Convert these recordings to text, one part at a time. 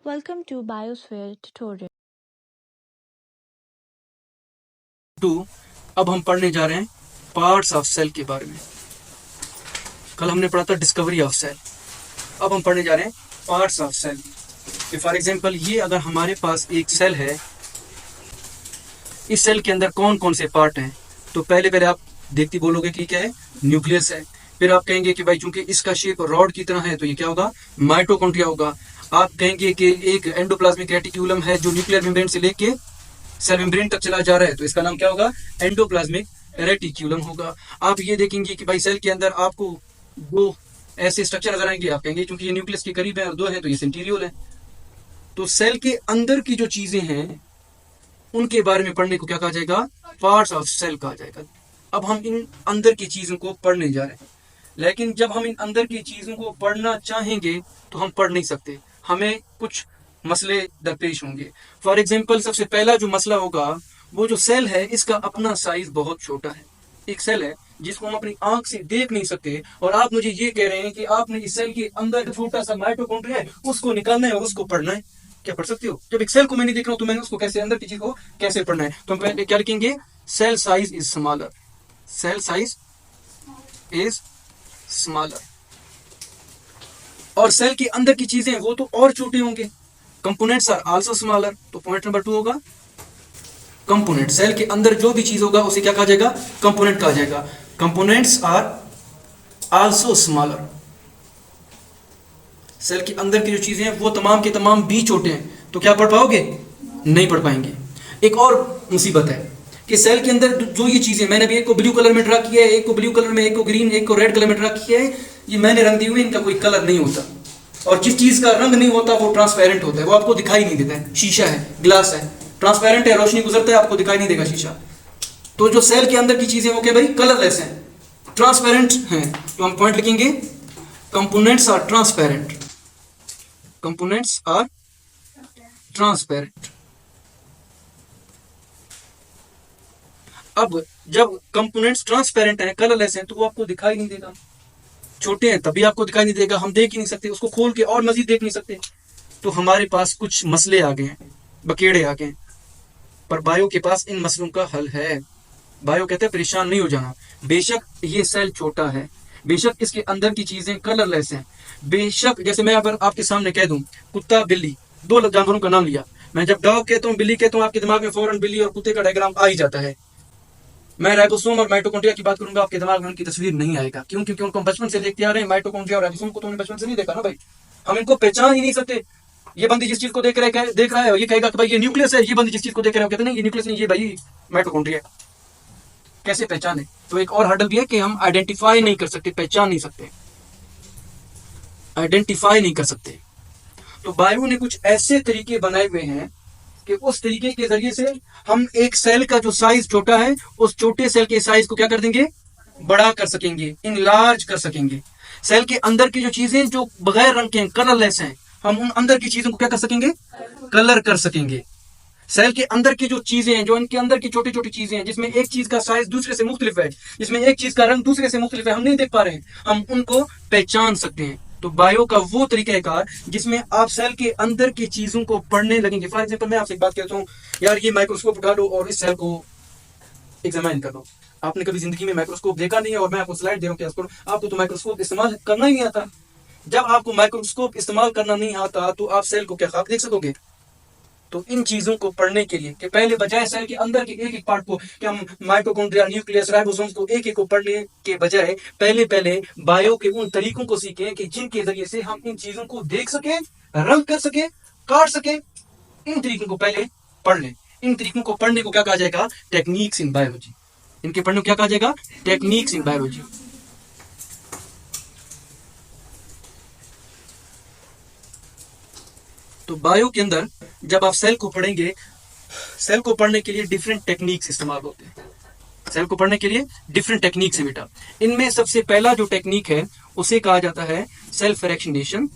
Welcome to Biosphere tutorial. 2 अब हम पढ़ने जा रहे हैं पार्ट्स ऑफ सेल के बारे में। कल हमने पढ़ा था डिस्कवरी ऑफ सेल। अब हम पढ़ने जा रहे हैं parts of cell. For example ये अगर हमारे पास एक सेल है, इस सेल के अंदर कौन कौन से पार्ट हैं, तो पहले आप देखती बोलोगे कि क्या है, न्यूक्लियस है। फिर आप कहेंगे कि भाई चूंकि इसका शेप रॉड की तरह है तो ये क्या होगा, माइटोकॉन्ड्रिया होगा। आप कहेंगे कि एक एंडोप्लाज्मिक रेटिक्यूलम है जो न्यूक्लियर मेम्ब्रेन से लेके सेल मेम्ब्रेन तक चला जा रहा है, तो इसका नाम क्या होगा, एंडोप्लाज्मिक रेटिक्यूलम होगा। आप ये देखेंगे कि भाई सेल के अंदर आपको दो ऐसे स्ट्रक्चर नजर आएंगे। आप कहेंगे क्योंकि ये न्यूक्लियस के करीब है और दो है तो ये सेंट्रियोल है। तो सेल के अंदर की जो चीजें हैं उनके बारे में पढ़ने को क्या कहा जाएगा, पार्ट्स ऑफ सेल कहा जाएगा। अब हम इन अंदर की चीजों को पढ़ने जा रहे हैं, लेकिन जब हम इन अंदर की चीजों को पढ़ना चाहेंगे तो हम पढ़ नहीं सकते, हमें कुछ मसले दरपेश होंगे। फॉर एग्जाम्पल सबसे पहला जो मसला होगा, वो जो सेल है इसका अपना साइज बहुत छोटा है। एक सेल है जिसको हम अपनी आंख से देख नहीं सकते, और आप मुझे ये कह रहे हैं कि आपने इस सेल के अंदर छोटा सा माइटोकॉन्ड्रिया है उसको निकालना है और उसको पढ़ना है। क्या पढ़ सकते हो? जब एक सेल को मैं नहीं देख रहा हूं तो मैंने उसको कैसे, अंदर की चीज को कैसे पढ़ना है? तो हम पहले क्या लिखेंगे, cell size is smaller. Cell size is smaller. और सेल के अंदर की चीजें वो तो और छोटे होंगे, कंपोनेंट्स आर आल्सो स्मॉलर। तो पॉइंट नंबर 2 होगा कंपोनेंट। सेल के अंदर जो भी चीज होगा उसे क्या कहा जाएगा, कंपोनेंट कहा जाएगा। Components are also smaller. Cell के अंदर की जो चीजें हैं वो तमाम के तमाम भी छोटे हैं, तो क्या पढ़ पाओगे, नहीं पढ़ पाएंगे। एक और मुसीबत है कि सेल के अंदर जो ये चीजें, मैंने भी एक को ब्लू कलर में ड्रा किया है, एक को ब्लू कलर में, एक को ग्रीन, एक को रेड कलर में ड्रा किया है। ये मैंने रंग दिए हुए, इनका कोई कलर नहीं होता, और जिस चीज का रंग नहीं होता वो ट्रांसपेरेंट होता है, वो आपको दिखाई नहीं देता है। शीशा है, ग्लास है, ट्रांसपेरेंट है, रोशनी गुजरता है आपको दिखाई नहीं देगा शीशा। तो जो सेल के अंदर की चीजें वो क्या भाई, कलरलेस हैं, ट्रांसपेरेंट हैं। तो हम पॉइंट लिखेंगे, components are transparent. Components are transparent. अब जब कंपोनेंट्स ट्रांसपेरेंट हैं, कलरलेस हैं, तो वो आपको दिखाई नहीं देगा। छोटे हैं तभी आपको दिखाई नहीं देगा, हम देख ही नहीं सकते उसको खोल के और मजीद देख नहीं सकते। तो हमारे पास कुछ मसले आ गए हैं, बकेड़े आ गए हैं, पर बायो के पास इन मसलों का हल है। बायो कहते हैं परेशान नहीं हो जाना। बेशक ये सेल छोटा है, बेशक इसके अंदर की चीजें कलरलेस हैं, बेशक जैसे मैं अगर आपके सामने कह दूं कुत्ता बिल्ली, दो जानवरों का नाम लिया, मैं जब डॉग कहता हूँ, बिल्ली कहता हूँ, आपके दिमाग में फौरन बिल्ली और कुत्ते का डायग्राम आ ही जाता है। मैं राइबोसोम और माइटोकॉन्ड्रिया की बात करूंगा, आपके दिमाग में उनकी तस्वीर नहीं आएगा। क्यों? क्योंकि उनको हम बचपन से देखते आ रहे हैं। माइटोकॉन्ड्रिया और राइबोसोम को तो हमने बचपन से नहीं देखा ना भाई, हम इनको पहचान ही नहीं सकते। ये बंदी जिस चीज को देख रहा है ये कहेगा कि भाई ये न्यूक्लियस है, ये बंदी जिस चीज को देख रहा है कहते नहीं ये न्यूक्लियस नहीं, ये भाई माइटोकॉन्ड्रिया। कैसे पहचाने? तो एक और हर्डल भी है कि हम आइडेंटिफाई नहीं कर सकते, पहचान नहीं सकते, आइडेंटिफाई नहीं कर सकते। तो बायो ने कुछ ऐसे तरीके बनाए हुए हैं कि उस तरीके के जरिए से हम एक सेल का जो साइज छोटा है, उस छोटे सेल के साइज को क्या कर देंगे, बड़ा कर सकेंगे, इनलार्ज कर सकेंगे। सेल के अंदर की जो चीजें जो बगैर रंग के हैं, कलरलेस हैं, हम उन अंदर की चीजों को क्या कर सकेंगे, कलर कर सकेंगे। सेल के अंदर की जो चीजें हैं, जो इनके अंदर की छोटी छोटी चीजें हैं, जिसमें एक चीज का साइज दूसरे से मुख्तलिफ है, जिसमें एक चीज का रंग दूसरे से मुख्तलिफ है, हम नहीं देख पा रहे हैं, हम उनको पहचान सकते हैं। तो बायो का वो तरीका है कार जिसमें आप सेल के अंदर की चीजों को पढ़ने लगेंगे। फॉर एग्जाम्पल मैं आपसे एक बात कहता हूँ, यार ये माइक्रोस्कोप उठा लो और इस सेल को एग्जामिन कर लो। आपने कभी जिंदगी में माइक्रोस्कोप देखा नहीं है और मैं आपको स्लाइड दे रहा हूँ, आपको तो माइक्रोस्कोप इस्तेमाल करना ही नहीं आता। जब आपको माइक्रोस्कोप इस्तेमाल करना नहीं आता तो आप सेल को क्या खाक देख सकोगे? तो इन चीजों को पढ़ने के लिए कि पहले बजाय सेल के अंदर के एक एक पार्ट को कि हम माइटोकॉन्ड्रिया, न्यूक्लियस, राइबोसोम्स को एक एक को पढ़ने के बजाय पहले बायो के उन तरीकों को सीखें कि जिनके जरिए से हम इन चीजों को देख सकें, रंग कर सकें, काट सकें। इन तरीकों को पहले पढ़ लें। इन तरीकों को पढ़ने को क्या कहा जाएगा, टेक्निक्स इन बायोलॉजी। इनके पढ़ने को क्या कहा जाएगा, टेक्निक्स इन बायोलॉजी। तो बायो के अंदर जब आप सेल को पढ़ेंगे, सेल को पढ़ने के लिए डिफरेंट टेक्निक्स इस्तेमाल होते हैं। सेल को पढ़ने के लिए डिफरेंट टेक्निक्स है बेटा। इनमें सबसे पहला जो टेक्निक है उसे कहा जाता है सेल फ्रैक्शनेशन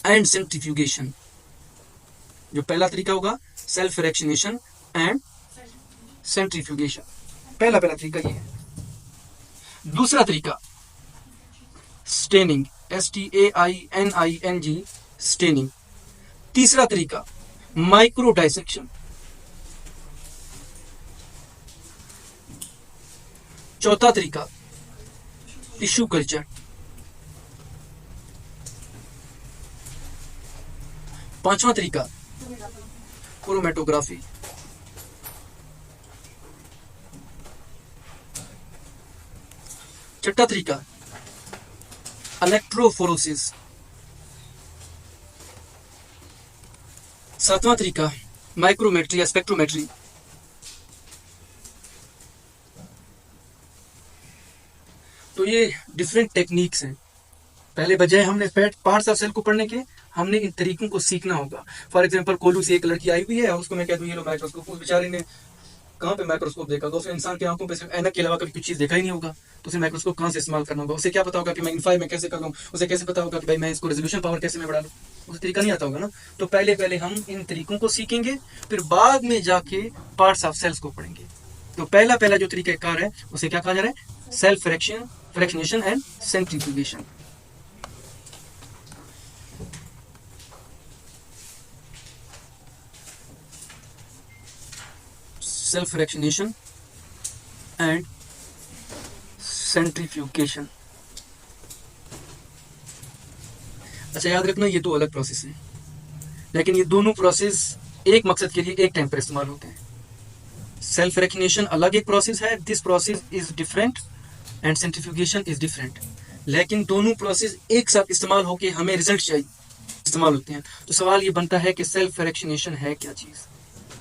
एंड सेंट्रीफ्यूगेशन। जो पहला तरीका होगा सेल फ्रैक्शनेशन एंड सेंट्रीफ्यूगेशन, पहला तरीका ये है। दूसरा तरीका स्टेनिंग, STAINING, स्टेनिंग। तीसरा तरीका माइक्रो डाइसेक्शन। चौथा तरीका टिश्यू कल्चर। पांचवा तरीका क्रोमेटोग्राफी। छठा तरीका इलेक्ट्रोफोरोसिस। सातवां तरीका माइक्रोमेट्री या स्पेक्ट्रोमेट्री। तो ये डिफरेंट टेक्निक्स हैं। पहले बजाय हमने पार्ट्स ऑफ सेल को पढ़ने के, हमने इन तरीकों को सीखना होगा। फॉर एग्जांपल कोल्लू से एक लड़की आई हुई है, उसको मैं कह दूं ये लो माइक्रोस्कोप, उस बेचारे ने कहाँ पे माइक्रोस्कोप देखा होगा? उसने इंसान की आंखों पे सिर्फ ऐनक के अलावा कभी कुछ चीज देखा ही नहीं होगा, तो उसे माइक्रोस्कोप कहाँ से इस्तेमाल करना होगा? उसे क्या पता होगा कि मैग्नीफाई में कैसे कर लूँ? उसे कैसे पता होगा कि भाई मैं इसको रेजोल्यूशन पावर कैसे मैं बढ़ा लूँ? उसे तरीका नहीं आता होगा ना। तो पहले हम इन तरीकों को सीखेंगे, फिर बाद में जाके पार्ट्स ऑफ सेल्स को पढ़ेंगे। तो पहला जो तरीकाकार है उसे क्या कहा जा रहा है? Self fractionation and centrifugation. Self fractionation and centrifugation. अच्छा, याद रखना ये दो अलग प्रोसेस हैं, लेकिन ये दोनों प्रोसेस एक मकसद के लिए एक टाइम पर इस्तेमाल होते हैं। सेल्फ फ्रैक्शनेशन अलग एक प्रोसेस है, this process is different, and centrifugation is different, लेकिन दोनों प्रोसेस एक साथ इस्तेमाल होकर हमें रिजल्ट चाहिए इस्तेमाल होते हैं। तो सवाल ये बनता है कि सेल्फ फ्रैक्शनेशन है क्या चीज?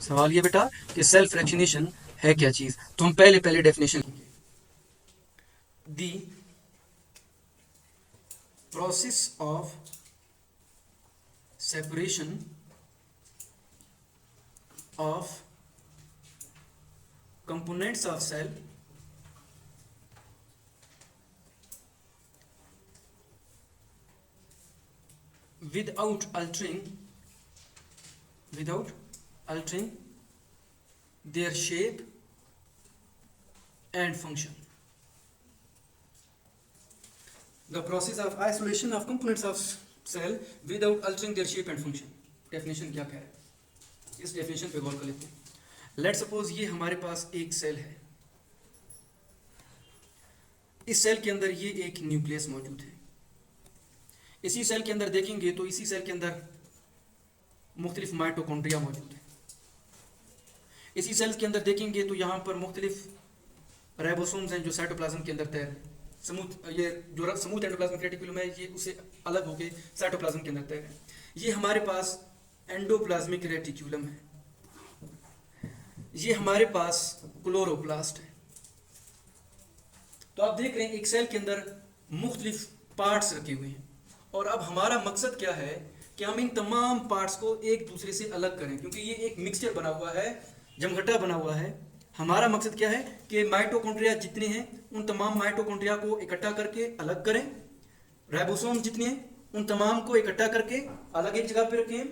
सवाल ये बेटा कि सेल्फ फ्रैक्शनेशन है क्या चीज? तो हम पहले डेफिनेशन लेंगे। The process of separation of components of cell without altering their shape and function. The process of isolation of components of cell without altering their shape and function. Definition क्या है? इस definition पे गौर कर लेते हैं। Let suppose ये हमारे पास एक सेल है, इस सेल के अंदर ये एक न्यूक्लियस मौजूद है। इसी सेल के अंदर देखेंगे तो इसी सेल के अंदर मुख्तलिफ माइटोकॉन्ड्रिया मौजूद है। इसी सेल के अंदर देखेंगे तो यहाँ पर मुख्तलिफ राइबोसोम्स हैं जो साइटोप्लाज्म के अंदर तैर हैं। ये जो स्मूथ एंडोप्लाज्मिक रेटिकुलम है ये उससे अलग होकर साइटोप्लाज्म के अंदर तैर है। ये हमारे पास एंडोप्लाज्मिक रेटिकुलम है, ये हमारे पास क्लोरोप्लास्ट है। तो आप देख रहे हैं एक सेल के अंदर मुख्तलिफ पार्ट्स रखे हुए हैं, और अब हमारा मकसद क्या है कि हम इन तमाम पार्ट्स को एक दूसरे से अलग करें, क्योंकि ये एक मिक्सचर बना हुआ है, जमघटा बना हुआ है। हमारा मकसद क्या है कि माइटोकॉन्ड्रिया जितने हैं उन तमाम माइटोकॉन्ड्रिया को इकट्ठा करके अलग करें, राइबोसोम जितने हैं उन तमाम को इकट्ठा करके अलग एक जगह पे रखें,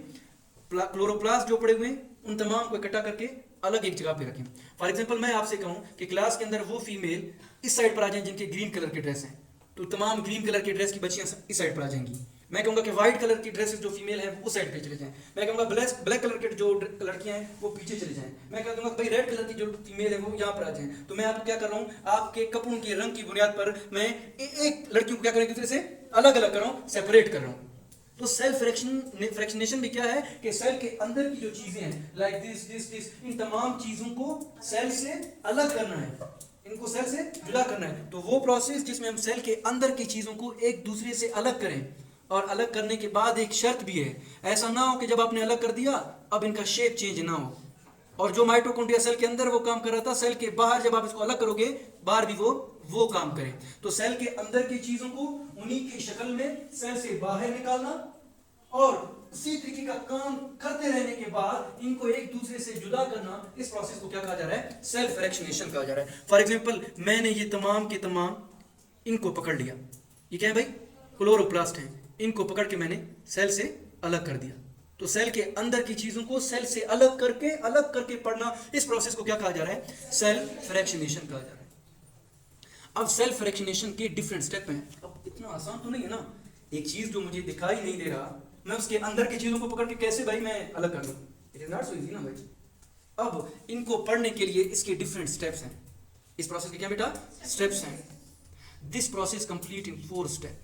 क्लोरोप्लास्ट जो पड़े हुए हैं उन तमाम को इकट्ठा करके अलग एक जगह पे रखें। फॉर एग्जांपल मैं आपसे कहूं कि क्लास के अंदर वो फीमेल इस साइड पर आ जाएं जिनके ग्रीन कलर के ड्रेस हैं, तो तमाम ग्रीन कलर के ड्रेस की बच्चियां इस साइड पर आ जाएंगी। मैं कहूंगा कि व्हाइट कलर की ड्रेस जो फीमेल है वो उस साइड पे चले जाएं। मैं कहूंगा ब्लैक कलर के जो लड़कियां हैं वो पीछे चले जाएं। मैं कह दूंगा भाई रेड कलर की जो फीमेल है वो यहाँ पर आ जाएं। तो मैं आपको क्या कर रहा हूँ, आपके कपड़ों के रंग की बुनियाद पर मैं एक लड़कियों को क्या कर रहा हूँ, दूसरे से अलग अलग कर रहा हूँ, सेपरेट कर रहा हूँ। तो सेल्फ फ्रैक्शनेशन भी क्या है कि सेल के अंदर की जो चीजें हैं लाइक दिस इन तमाम चीजों को सेल से अलग करना है, इनको सेल से जुदा करना है। तो वो प्रोसेस जिसमें हम सेल के अंदर की चीजों को एक दूसरे से अलग करें, और अलग करने के बाद एक शर्त भी है, ऐसा ना हो कि जब आपने अलग कर दिया अब इनका शेप चेंज ना हो, और जो माइटोकॉन्ड्रिया सेल के अंदर वो काम कर रहा था सेल के बाहर जब आप इसको अलग करोगे बाहर भी वो काम करे। तो सेल के अंदर की चीजों को उन्हीं की शक्ल में सेल से बाहर निकालना, और उसी तरीके का काम करते रहने के बाद इनको एक दूसरे से जुदा करना, इस प्रोसेस को क्या कहा जा रहा है, सेल्फ फ्रैक्शनेशन कहा जा रहा है। फॉर एग्जांपल मैंने ये तमाम के तमाम इनको पकड़ लिया, ये क्या है भाई, क्लोरोप्लास्ट हैं, इनको पकड़ के मैंने सेल से अलग कर दिया। तो सेल के अंदर की चीजों को सेल से अलग करके पढ़ना, इस प्रोसेस को क्या कहा जा रहा है, सेल्फ फ्रैक्शनेशन कहा जा रहा है। अब सेल फ्रैक्शनेशन के डिफरेंट स्टेप हैं। अब इतना आसान तो नहीं है ना, एक चीज जो मुझे दिखाई नहीं दे रहा मैं उसके अंदर की चीजों को पकड़ के कैसे भाई मैं अलग कर लूं, it is not so easy ना भाई। अब इनको पढ़ने के लिए इसके डिफरेंट स्टेप्स हैं, इस प्रोसेस के क्या बेटा स्टेप्स हैं। This process complete in 4 step,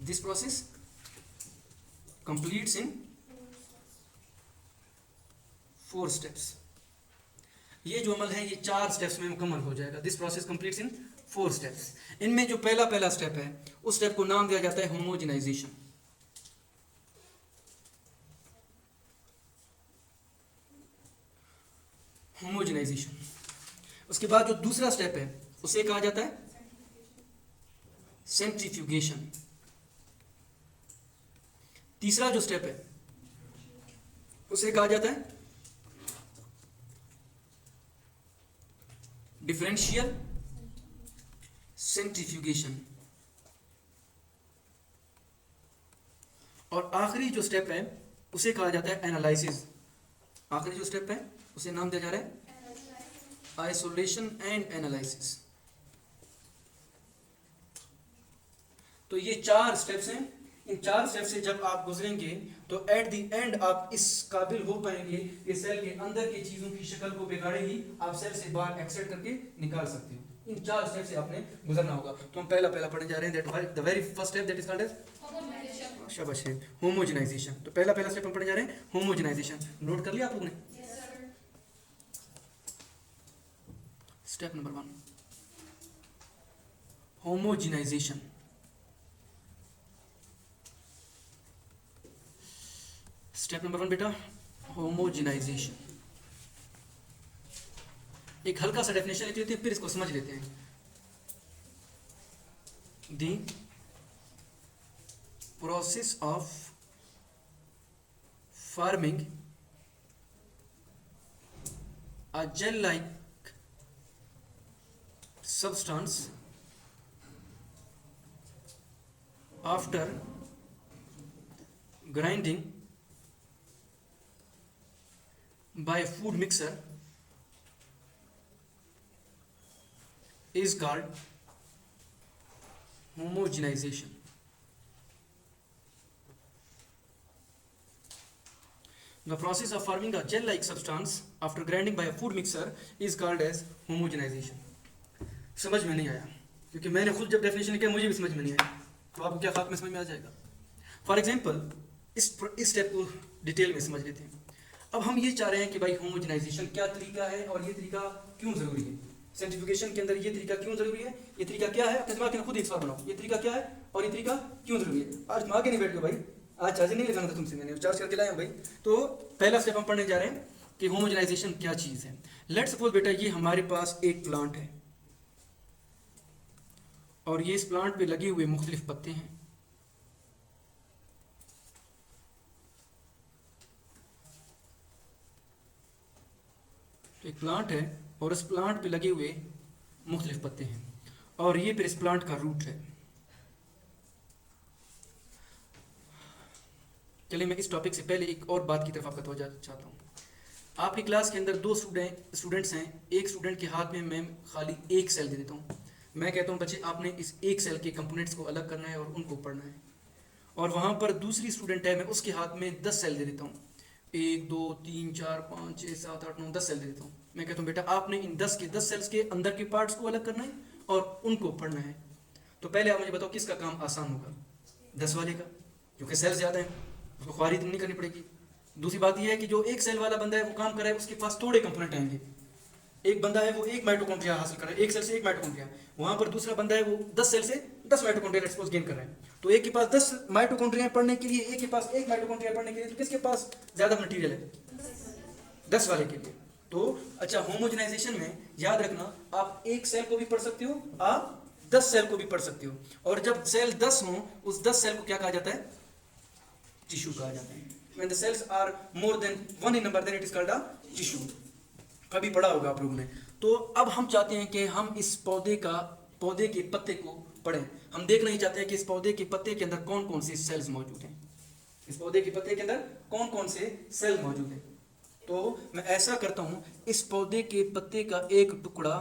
this process completes in 4 steps. ये जो अमल है ये 4 स्टेप्स में मुकम्मल हो जाएगा। This process completes in 4 steps. इनमें जो पहला स्टेप है उस स्टेप को नाम दिया जाता है होमोजेनाइजेशन। होमोजेनाइजेशन। उसके बाद जो दूसरा स्टेप है उसे कहा जाता है सेंट्रीफ्यूगेशन। तीसरा जो स्टेप है उसे कहा जाता है डिफरेंशियल सेंट्रीफ्यूगेशन। और आखिरी जो स्टेप है उसे कहा जाता है एनालिसिस। आखिरी जो स्टेप है उसे नाम दिया जा रहा है आइसोलेशन एंड एनालिसिस। तो ये 4 स्टेप्स हैं। इन 4 स्टेप से जब आप गुजरेंगे तो एट द एंड आप इस काबिल हो पाएंगे कि सेल के अंदर की चीजों की शक्ल को बिगाड़े ही आप सेल से बाहर एक्सट्रैक्ट करके निकाल सकते हो। इन 4 स्टेप से आपने गुजरना होगा। तो हम पहला पढ़ने जा रहे हैं, that the very first step that is called as शाबाश है होमोजेनाइजेशन। तो पहला स्टेप हम पढ़ने जा रहे हैं होमोजेनाइजेशन। नोट कर लिया आप लोगों ने? Step number 1 homogenization. Step number 1 बेटा होमोजेनाइजेशन। एक हल्का सा डेफिनेशन लिख लेते हैं फिर इसको समझ लेते हैं। The process of forming a gel like substance after grinding by a food mixer is called homogenization. The process of forming a gel-like substance after grinding by a food mixer is called as homogenization. समझ में नहीं आया क्योंकि मैंने खुद जब definition किया मुझे भी समझ में नहीं आया, तो आपको क्या खाक में समझ में आ जाएगा। फॉर एग्जांपल इस स्टेप को डिटेल में समझ लेते हैं। अब हम ये चाह रहे हैं कि भाई होमोजेनाइजेशन क्या तरीका है और ये तरीका क्यों जरूरी है। सेंट्रीफ्यूगेशन के अंदर ये तरीका क्यों जरूरी है, ये तरीका क्या है, अपने दिमाग के खुद एक सवाल बनाओ, ये तरीका क्या है और ये तरीका क्यों जरूरी है। आज आगे नहीं बैठ गए भाई, आज चार्ज नहीं लगाना था तुमसे, मैंने चार्ज करके लाया भाई। तो पहला स्टेप हम पढ़ने जा रहे हैं कि होमोजेनाइजेशन क्या चीज़ है। लेट्स सपोज बेटा ये हमारे पास एक प्लांट है और ये इस प्लांट पे लगे हुए मुख्तलिफ पत्ते हैं। तो एक प्लांट है और इस प्लांट पे लगे हुए मुख्तलिफ पत्ते हैं और ये फिर इस प्लांट का रूट है। चलिए मैं इस टॉपिक से पहले एक और बात की तरफ आपका तवज्जो चाहता हूँ। आपकी क्लास के अंदर 2 स्टूडेंट्स हैं। एक स्टूडेंट के हाथ में मैं खाली एक सेल दे देता हूँ। मैं कहता हूँ बच्चे आपने इस एक सेल के कंपोनेंट्स को अलग करना है और उनको पढ़ना है। और वहाँ पर दूसरी स्टूडेंट है, मैं उसके हाथ में 10 सेल दे देता हूँ। 1 2 3 4 5 6 7 8 9 10 सेल दे देता हूँ। मैं कहता हूँ बेटा आपने इन 10 सेल्स के अंदर के पार्ट्स को अलग करना है और उनको पढ़ना है। तो पहले आप मुझे बताओ किसका काम आसान होगा? 10 वाले का, क्योंकि सेल ज़्यादा है, उसको ख्वारी नहीं करनी पड़ेगी। दूसरी बात यह है कि जो एक सेल वाला बंदा है वो काम कर रहा है, उसके पास थोड़े कंपोनेंट आएंगे। एक बंदा है वो 1 माइटोकॉन्ड्रिया हासिल कर रहा है, एक सेल से 1 माइटोकॉन्ड्रिया। वहाँ पर दूसरा बंदा है वो 10 सेल से 10 माइटोकॉन्ड्रिया एक्सपोज गेन कर रहा है। तो एक के पास 10 माइटोकॉन्ड्रिया पढ़ने के लिए, एक के पास 1 माइटोकॉन्ड्रिया पढ़ने के लिए, तो किसके पास ज़्यादा मटेरियल है? 10 वाले के लिए। तो अच्छा होमोजेनाइजेशन में याद रखना आप एक सेल को भी पढ़ सकते हो, आप 10 सेल को भी पढ़ सकते हो। और जब सेल 10 हो उस 10 सेल को क्या कहा जाता है? टिश्यू कहा जाता है। When the cells are more than 1 in number then it is called a tissue. कभी पढ़ा होगा आप लोगों ने। तो अब हम चाहते हैं कि हम इस पौधे के पत्ते को पढ़ें। हम देखना ही चाहते हैं कि इस पौधे के पत्ते के अंदर कौन कौन से सेल्स मौजूद हैं। इस पौधे के पत्ते के अंदर कौन कौन से सेल मौजूद हैं। तो मैं ऐसा करता हूँ, इस पौधे के पत्ते का एक टुकड़ा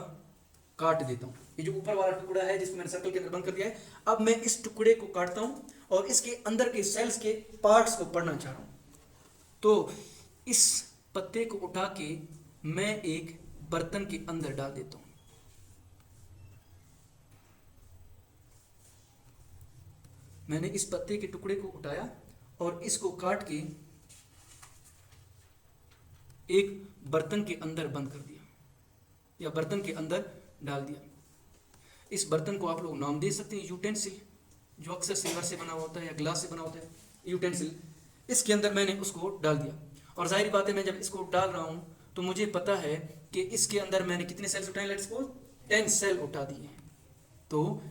काट देता हूँ। ये जो ऊपर वाला टुकड़ा है जिसको मैंने सर्कल के अंदर बंद कर दिया है, अब मैं इस टुकड़े को काटता हूं और इसके अंदर के सेल्स के पार्ट्स को पढ़ना चाह रहा हूं। तो इस पत्ते को उठा के मैं एक बर्तन के अंदर डाल देता हूं। मैंने इस पत्ते के टुकड़े को उठाया और इसको काट के एक बर्तन के अंदर बंद कर दिया या बर्तन के अंदर डाल दिया। इस बर्तन को आप लोग नाम दे सकते हैं यूटेंसिल, जो अक्सर सिल्वर से बना होता है या ग्लास से बना होता है, यूटेंसिल। इसके अंदर मैंने उसको डाल दिया और जाहिर बात है मैं जब इसको डाल रहा हूं तो मुझे पता है कि इसके अंदर मैंने कितने सेल्स उठाए, लेट्स सपोज 10 सेल उठा दिए हैं। तो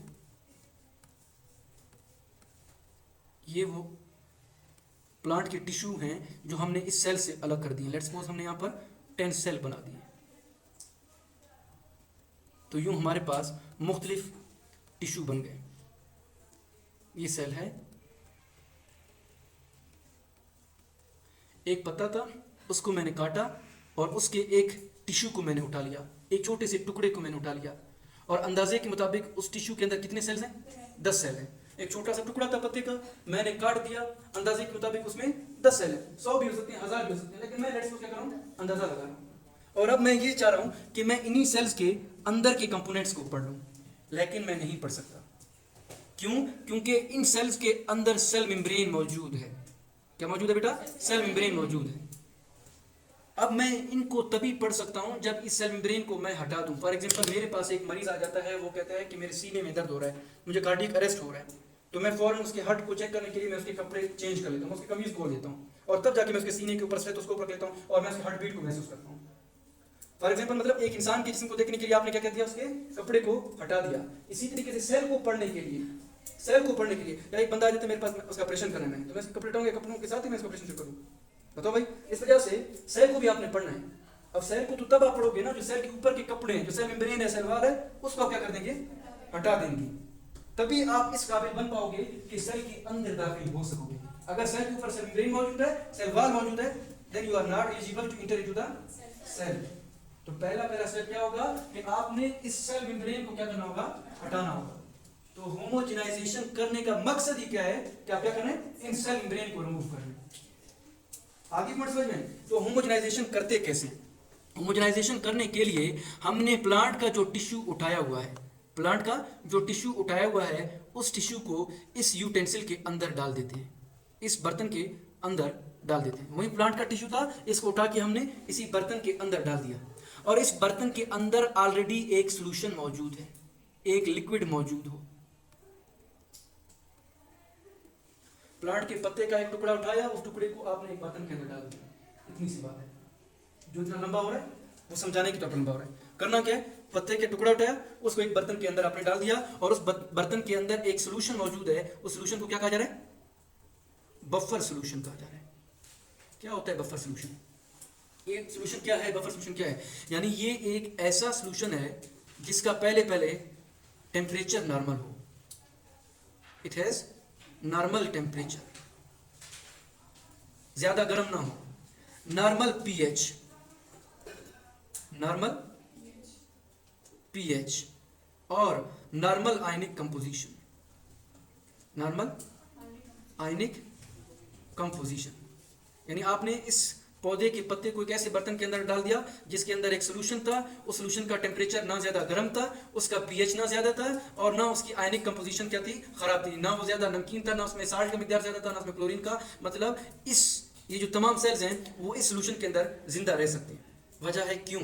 ये वो प्लांट के टिश्यू हैं जो हमने इस सेल से अलग कर दिए। लेट्स सपोज हमने यहां पर 10 सेल बना दिए। तो यूं हमारे पास मुख्तलिफ टिश्यू बन गए। ये सेल है, एक पत्ता था, उसको मैंने काटा और उसके एक टिश्यू को मैंने उठा लिया, एक छोटे से टुकड़े को मैंने उठा लिया और अंदाजे के मुताबिक उस टिश्यू के अंदर कितने सेल्स हैं, 10 सेल हैं। एक छोटा सा टुकड़ा था पत्ते का, मैंने काट दिया, अंदाजे के मुताबिक उसमें 10 सेल है। 100 भी हो सकते हैं, 1000 भी हो सकते हैं, लेकिन मैं लेट्स क्या कर रहा हूं, अंदाजा लगा रहा हूं। और अब मैं ये चाह रहा हूं कि मैं इन्हीं सेल्स के अंदर के कंपोनेंट्स को पढ़ लूं, लेकिन मैं नहीं पढ़ सकता। क्यों? क्योंकि इन सेल्स के अंदर सेल मेम्ब्रेन मौजूद है। क्या मौजूद है बेटा? सेल मेम्ब्रेन मौजूद है। अब मैं इनको तभी पढ़ सकता हूं जब इस सेल मेम्ब्रेन को मैं हटा दूं। फॉर एग्जांपल मेरे पास एक मरीज आ जाता है, वो कहता है कि मेरे सीने में दर्द हो रहा है, मुझे कार्डियक अरेस्ट हो रहा है, तो मैं फौरन उसके हार्ट को चेक करने के लिए मैं उसके कपड़े चेंज कर लेता हूं, उसकी कमीज खोल देता हूं और तब जाके मैं उसके सीने के ऊपर स्टेथोस्कोप रख लेता हूं और मैं उसके हार्ट बीट को महसूस करता हूं। फॉर एग्जांपल मतलब एक इंसान के जिस्म को देखने के लिए आपने क्या कर दिया, उसके कपड़े को हटा दिया। इसी तरीके से सेल को पढ़ने के लिए या एक बंदा आ जाता है मेरे पास, उसका ऑपरेशन करना है, तो मैं इसके कपड़े हटाऊंगा, कपड़ों के साथ ही मैं इसका ऑपरेशन शुरू करूँ। बताओ भाई, इस वजह से सेल को भी आपने पढ़ना है। अब सेल को तो तब आप पढ़ोगे ना जो सेल के ऊपर के कपड़े हैं, जो सेल मेम्ब्रेन है, सेल वॉल है, उसको आप क्या कर देंगे, हटा देंगे। तभी आप इस काबिल बन पाओगे कि सेल के अंदर दाखिल हो सकोगे। अगर सेल के ऊपर सेल मेम्ब्रेन मौजूद है, सेल वॉल मौजूद है, then you are not eligible to enter into the cell. तो पहला स्टेप क्या होगा कि आपने इस सेल मेम्ब्रेन को क्या करना होगा, हटाना होगा। तो होमोजेनाइजेशन करने का मकसद ही क्या है कि आप क्या करें, इन सेल मेम्ब्रेन को रिमूव करें। आगे पॉइंट समझ में? तो होमोजेनाइजेशन करते कैसे? होमोजेनाइजेशन करने के लिए हमने प्लांट का जो टिश्यू उठाया हुआ है, उस टिश्यू को इस यूटेंसिल के अंदर डाल देते हैं, इस बर्तन के अंदर डाल देते हैं। वही प्लांट का टिश्यू था, इसको उठा के हमने इसी बर्तन के अंदर डाल दिया और इस बर्तन के अंदर ऑलरेडी एक सॉल्यूशन मौजूद है, एक लिक्विड मौजूद हो। प्लांट के पत्ते का एक टुकड़ा उठाया, उस टुकड़े को आपने एक बर्तन के अंदर डाल दिया। इतनी सी बात है। जो इतना लंबा हो रहा है वो समझाने की तौर पर लंबा हो रहा है। करना क्या है, पत्ते के टुकड़ा उठाया, उसको एक बर्तन के अंदर आपने डाल दिया और उस बर्तन के अंदर एक सोल्यूशन मौजूद है। उस सोल्यूशन को क्या कहा जा रहा है, बफर सोल्यूशन कहा जा रहा है। क्या होता है बफर सोल्यूशन? ये सोल्यूशन क्या है, बफर सोल्यूशन क्या है? यानी ये एक ऐसा सोल्यूशन है जिसका पहले टेम्परेचर नॉर्मल हो, इट हैज नॉर्मल टेम्परेचर, ज्यादा गर्म ना हो, नॉर्मल पीएच और नॉर्मल आयनिक कंपोजिशन। यानी आपने इस पौधे के पत्ते को एक ऐसे बर्तन के अंदर डाल दिया जिसके अंदर एक सोल्यूशन था, उस सोल्यूशन का टेम्परेचर ना ज्यादा गर्म था, उसका पीएच ना ज्यादा था और ना उसकी आयनिक कंपोजिशन क्या थी, खराब थी। ना वो ज्यादा नमकीन था, ना उसमें साल्ट का मिकदार ज्यादा था, ना उसमें क्लोरीन का। मतलब ये जो तमाम सेल्स हैं वो इस सोल्यूशन के अंदर जिंदा रह सकते हैं। वजह है क्यों,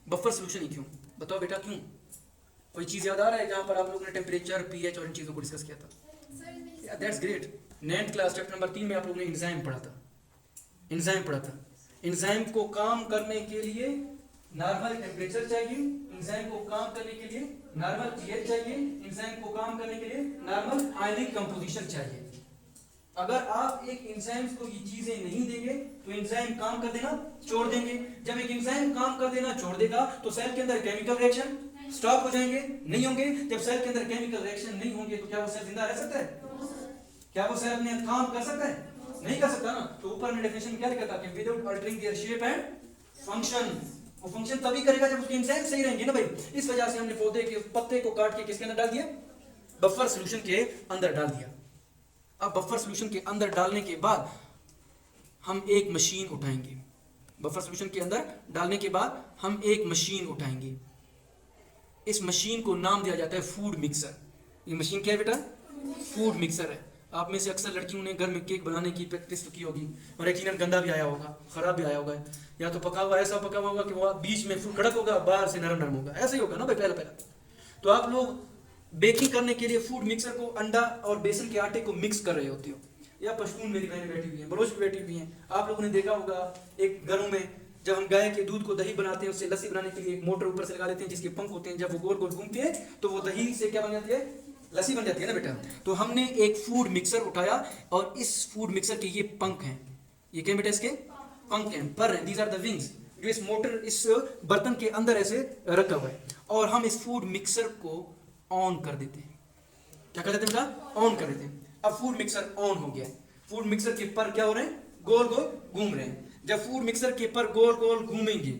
बफर सोल्यूशन ही क्यों? बताओ बेटा क्यों? कोई चीज याद आ रहा है जहां पर आप लोगों ने टेम्परेचर, पीएच और इन चीजों को डिस्कस किया था? That's great. 9th class chapter number 3 में आप लोगों ने एंजाइम पढ़ा था। एंजाइम को काम करने के लिए नॉर्मल टेम्परेचर चाहिए, एंजाइम को काम करने के लिए नॉर्मल पीएच चाहिए, एंजाइम को काम करने के लिए नॉर्मल आयनिक कंपोजिशन चाहिए। अगर आप एक एंजाइम को ये चीजें नहीं देंगे तो एंजाइम काम कर देना छोड़ देंगे। जब एक एंजाइम काम कर देना छोड़ देगा तो सेल के अंदर केमिकल रिएक्शन स्टॉप हो जाएंगे, नहीं होंगे। जब सेल के अंदर केमिकल रिएक्शन नहीं होंगे तो क्या वो सेल जिंदा रह सकता है? क्या वो सेल अपने काम कर सकता है? नहीं कर सकता ना। तो ऊपर में डेफिनेशन क्या लिखा था कि without altering their shape and function, वो फंक्शन तभी करेगा जब उसके एंजाइम सही रहेंगे ना भाई। इस वजह से हमने पौधे के पत्ते को काट के किसके अंदर डाल दिया, बफर सॉल्यूशन के अंदर डाल दिया। अब बफर सॉल्यूशन के अंदर डालने के बाद हम एक मशीन उठाएंगे, बफर सॉल्यूशन के अंदर डालने के बाद हम एक मशीन उठाएंगे। इस मशीन को नाम दिया जाता है फूड मिक्सर। ये मशीन क्या है बेटा, फूड मिक्सर है। आप में से अक्सर लड़कियों ने घर में केक बनाने की प्रैक्टिस तो की होगी, और यकीनन गंदा भी आया होगा, खराब भी आया होगा, या तो पका हुआ ऐसा पका हुआ होगा कि वो बीच में फूड कड़क होगा, बाहर से नरम नरम होगा, ऐसा ही होगा ना भाई पहला पहला। तो आप लोग बेकिंग करने के लिए फूड मिक्सर को अंडा और बेसन के आटे को मिक्स कर रहे होते हो, या पश्तून मेरी बहनें बैठी हुई हैं, बलोच भी बैठी हुई हैं। आप लोगों ने देखा होगा एक घरों में जब हम गाय के दूध को दही बनाते हैं, उससे लस्सी बनाने के लिए एक मोटर ऊपर से लगा लेते हैं जिसके पंख होते हैं, जब वो गोल गोल घूमते हैं तो वो दही से क्या बन जाती है, लस्सी बन जाती है ना बेटा। तो हमने एक फूड मिक्सर उठाया और इस फूड मिक्सर के ये पंख हैं, ये क्या बेटा, इसके पंख हैं, पर हैं, दीज आर द विंग्स, जो इस मोटर इस बर्तन के अंदर ऐसे रखा हुआ है। और हम इस फूड मिक्सर को ऑन कर देते हैं। क्या कर देते हैं बेटा, ऑन कर देते हैं। अब फूड मिक्सर ऑन हो गया है। फूड मिक्सर के पर क्या हो रहे हैं, गोल गोल घूम रहे हैं। जब फूड मिक्सर के पर गोल गोल घूमेंगे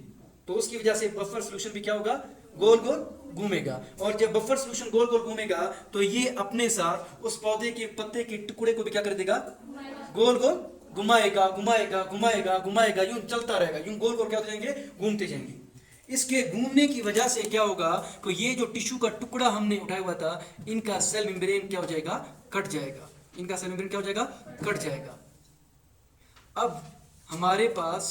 तो उसकी वजह से बफर सॉल्यूशन भी क्या होगा, गोल गोल घूमेगा। और जब बफर सॉल्यूशन गोल गोल घूमेगा तो ये अपने साथ उस पौधे के पत्ते के टुकड़े को भी क्या कर देगा, गोल गोल घुमाएगा घुमाएगा घुमाएगा घुमाएगा, यूं चलता रहेगा, यूं गोल गोल क्या हो जाएंगे, घूमते जाएंगे। इसके घूमने की वजह से क्या होगा, तो ये जो टिश्यू का टुकड़ा हमने उठाया हुआ था, इनका सेल मेम्ब्रेन क्या हो जाएगा, कट जाएगा। इनका सेल मेम्ब्रेन क्या हो जाएगा, कट जाएगा। अब हमारे पास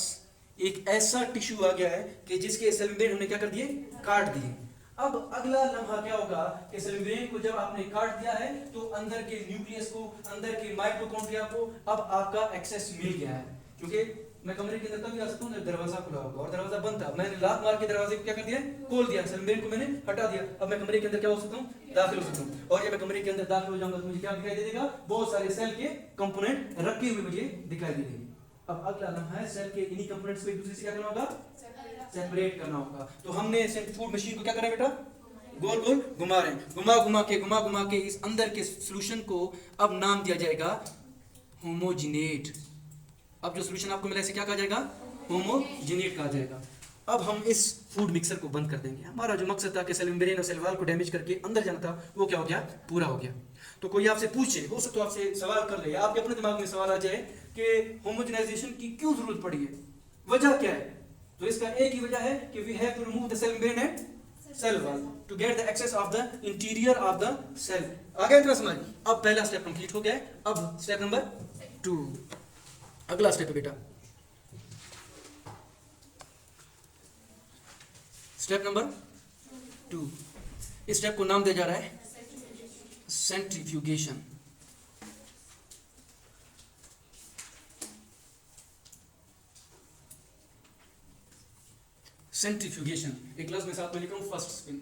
एक ऐसा टिश्यू आ गया है कि जिसके सेल मेम्ब्रेन हमने क्या कर दिए, काट दिए। अब अगला लम्हा क्या होगा कि सेल मेम्ब्रेन को जब आपने काट दिया है तो अंदर के न्यूक्लियस को, अंदर के माइटोकॉन्ड्रिया को अब आपका एक्सेस मिल गया है। क्योंकि मैं कमरे के अंदर तभी आ सकता हूँ जब दरवाजा खुला होगा, और दरवाजा बंद था, मैंने लात मार के दरवाजे को क्या कर दिया, खोल दिया, सेल मेम्ब्रेन को मैंने हटा दिया। अब मैं कमरे के अंदर क्या हो सकता हूँ, दाखिल हो सकता हूँ। और जब मैं कमरे के अंदर दाखिल हो जाऊंगा तो मुझे क्या दिखाई दे देगा, बहुत सारे सेल के कंपोनेंट रखे हुए मुझे दिखाई दे देंगे। अब अगला लम्हा है सेल के इन्हीं कंपोनेंट्स को एक दूसरे से क्या करना होगा, सेपरेट करना होगा। तो हमने फूड मशीन को क्या करा बेटा, गोल गोल घुमा रहे हैं, घुमा घुमा के इस अंदर के सॉल्यूशन को अब नाम दिया जाएगा होमोजिनेट। अब जो सॉल्यूशन आपको मिला इसे क्या कहा जाएगा, होमोजिनेट कहा जाएगा। अब हम इस फूड मिक्सर को बंद कर देंगे। हमारा जो मकसद था कि सेल मेम्ब्रेन और सेल वॉल को डैमेज करके अंदर जाना था, वो क्या हो गया, पूरा हो गया। तो कोई आपसे पूछे, हो सकता है आपसे सवाल कर ले, आपके अपने दिमाग में सवाल आ जाए कि होमोजेनाइजेशन की क्यों जरूरत पड़ी है, वजह क्या है। तो इसका एक ही वजह है कि we have to remove the cell membrane and cell wall to get the access of the interior of the cell. आ गया इतना समझ। अब पहला स्टेप कंप्लीट हो गया है। अब स्टेप नंबर 2, अगला स्टेप है बेटा, स्टेप नंबर 2। इस स्टेप को नाम दिया जा रहा है सेंट्रीफ्यूगेशन। सेंट्रीफ्यूगेशन एक लफ्ज में साथ में लिख रहा हूं, first spin,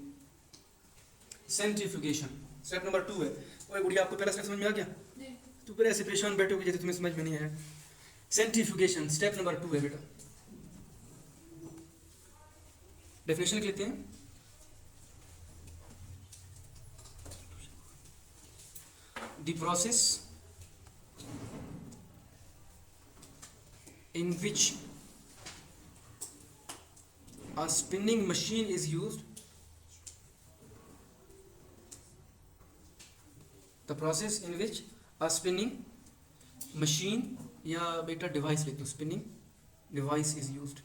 centrifugation step number 2 है। ओए गुड़िया, आपको पहला स्टेप समझ में आ गया? तो फिर ऐसे परेशान बैठोगे जैसे तुम्हें समझ में नहीं आया। सेंट्रीफ्यूगेशन स्टेप नंबर 2 है बेटा। डेफिनेशन लिख लेते हैं। The process in which a spinning machine is used, the process in which a spinning machine या बेटा डिवाइस लिख दो, spinning device is used,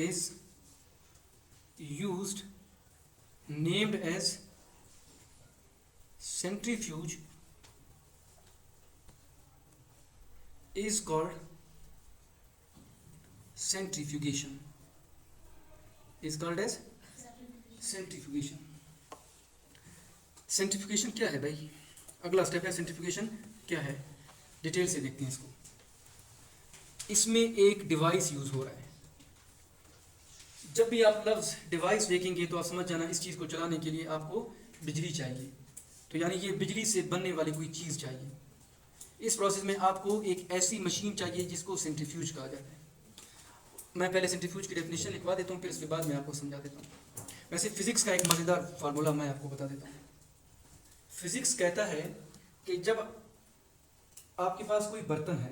is used, named as centrifuge, is called centrifugation, is called as centrifugation। Centrifugation क्या है भाई, अगला step है centrifugation क्या है, डिटेल से देखते हैं इसको। इसमें एक डिवाइस यूज हो रहा है। जब भी आप लफ्ज डिवाइस देखेंगे तो आप समझ जाना इस चीज़ को चलाने के लिए आपको बिजली चाहिए। तो यानी ये बिजली से बनने वाली कोई चीज़ चाहिए। इस प्रोसेस में आपको एक ऐसी मशीन चाहिए जिसको सेंट्रीफ्यूज कहा जाता है। मैं पहले सेंट्रीफ्यूज की डेफिनेशन लिखवा देता हूँ, फिर उसके बाद मैं आपको समझा देता हूँ। वैसे फिजिक्स का एक मज़ेदार फार्मूला मैं आपको बता देता हूँ। फिजिक्स कहता है कि जब आपके पास कोई बर्तन है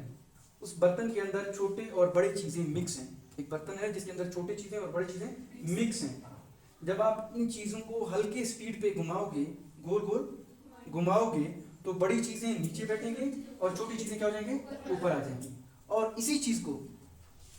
उस बर्तन के अंदर छोटे और बड़े चीजें मिक्स हैं। एक बर्तन है जिसके अंदर छोटी चीजें और बड़ी चीजें मिक्स हैं। जब आप इन चीजों को हल्के स्पीड पे घुमाओगे, गोल गोल घुमाओगे, तो बड़ी चीजें नीचे बैठेंगे और छोटी चीजें क्या हो जाएंगे, ऊपर आ जाएंगी। और इसी चीज को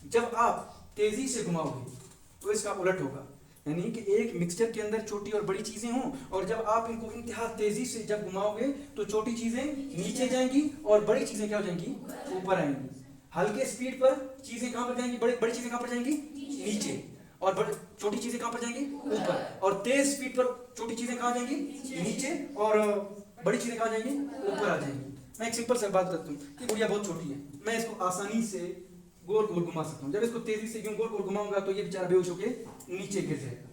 जब आप तेजी से घुमाओगे तो इसका उलट होगा, यानी कि एक मिक्सचर के अंदर छोटी और बड़ी चीजें हों और जब आप इनको इंतहा तेजी से जब घुमाओगे तो छोटी चीजें नीचे जाएंगी और बड़ी चीजें क्या हो जाएंगी, ऊपर आएंगी। हल्के स्पीड पर चीजें कहां पर जाएंगी, बड़ी बड़ी चीजें कहां पर जाएंगी, नीचे, और छोटी चीजें कहां पर जाएंगी, ऊपर। और तेज स्पीड पर छोटी चीजें कहां जाएंगी, नीचे, और बड़ी चीजें कहां जाएंगी, ऊपर आ जाएंगी। मैं एक सिंपल सा बात करता हूँ कि गुड़िया बहुत छोटी है, मैं इसको आसानी से गोल गोल घुमा सकता हूँ। जब इसको तेजी से यूं गोल गोल घुमाऊंगा तो ये बेचारा बेहोश होके नीचे गिर जाएगा।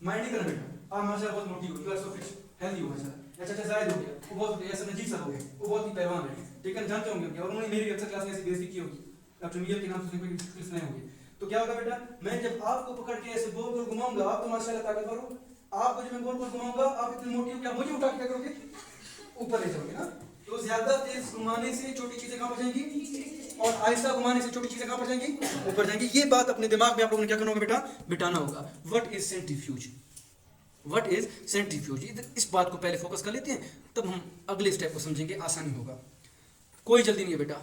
माइंड नहीं करना बेटा, आप माशाल्लाह बहुत मोटी हो, you are so fit, healthy हो माशाल्लाह। अच्छा जायद हो गया, वो बहुत ऐसा नजीब सा हो गया, वो बहुत ही पहलवान है, ठीक है, जानते होंगे। और उन्होंने मेरी अक्सर क्लास में ऐसी बेइज्जती की होगी, डॉक्टर मियां के नाम से कोई क्लिप्स नहीं होंगे। तो क्या होगा बेटा, मैं जब आपको पकड़ के ऐसे गोल गोल घुमाऊंगा, आप तो माशाल्लाह ताकतवर हो, आपको जब मैं गोल गोल घुमाऊंगा आप इतनी मोटी हो, क्या मुझे उठा के क्या करोगे, ऊपर ले जाओगे ना। तो ज्यादा तेज घुमाने से छोटी चीजें कहां पर जाएंगी और आहिस्ता घुमाने से छोटी चीजें कहां पर जाएंगी, ऊपर जाएंगी। ये बात अपने दिमाग में आप लोगों ने क्या करना होगा बेटा, बिठाना होगा। What is centrifuge, what is centrifuge, इस बात को पहले फोकस कर लेते हैं, तब हम अगले स्टेप को समझेंगे, आसानी होगा। कोई जल्दी नहीं है बेटा,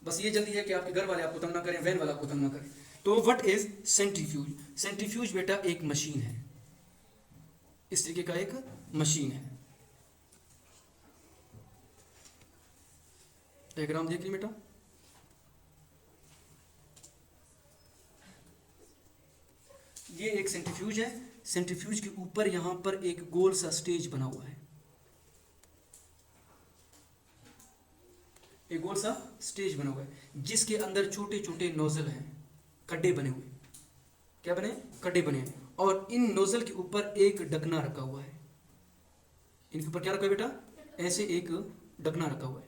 बस ये जल्दी है कि आपके घर वाले आपको तंग ना करें, वैन वाला आपको तंग ना करें। तो व्हाट इज सेंट्रीफ्यूज, सेंट्रीफ्यूज बेटा एक मशीन है, इस तरीके का एक मशीन है। डायग्राम देख ली बेटा, ये एक सेंट्रीफ्यूज है। सेंट्रीफ्यूज के ऊपर यहां पर एक गोल सा स्टेज बना हुआ है, एक गोल सा स्टेज बना हुआ है जिसके अंदर छोटे छोटे नोजल हैं, खड्डे बने हुए। क्या बने, खड्डे बने हैं। और इन नोजल के ऊपर एक ढकना रखा हुआ है, इनके ऊपर क्या रखा है बेटा, ऐसे एक ढकना रखा हुआ है।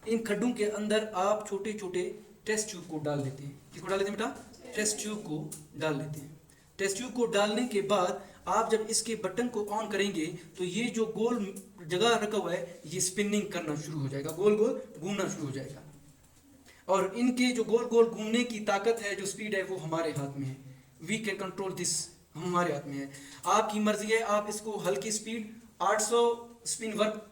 इन खड्डों के अंदर आप छोटे छोटे टेस्ट ट्यूब को डाल देते हैं। किसको डाल देते हैं बेटा, टेस्ट ट्यूब को डाल देते हैं। टेस्ट ट्यूब को डालने के बाद आप जब इसके बटन को ऑन करेंगे तो ये जो गोल जगह रखा हुआ है ये स्पिनिंग करना शुरू हो जाएगा, गोल गोल घूमना शुरू हो जाएगा। और इनके जो गोल गोल घूमने की ताकत है, जो स्पीड है, वो हमारे हाथ में है। वी कैन कंट्रोल दिस, हमारे हाथ में है। आपकी मर्जी है, आप इसको हल्की स्पीड 800 स्पिन वर्क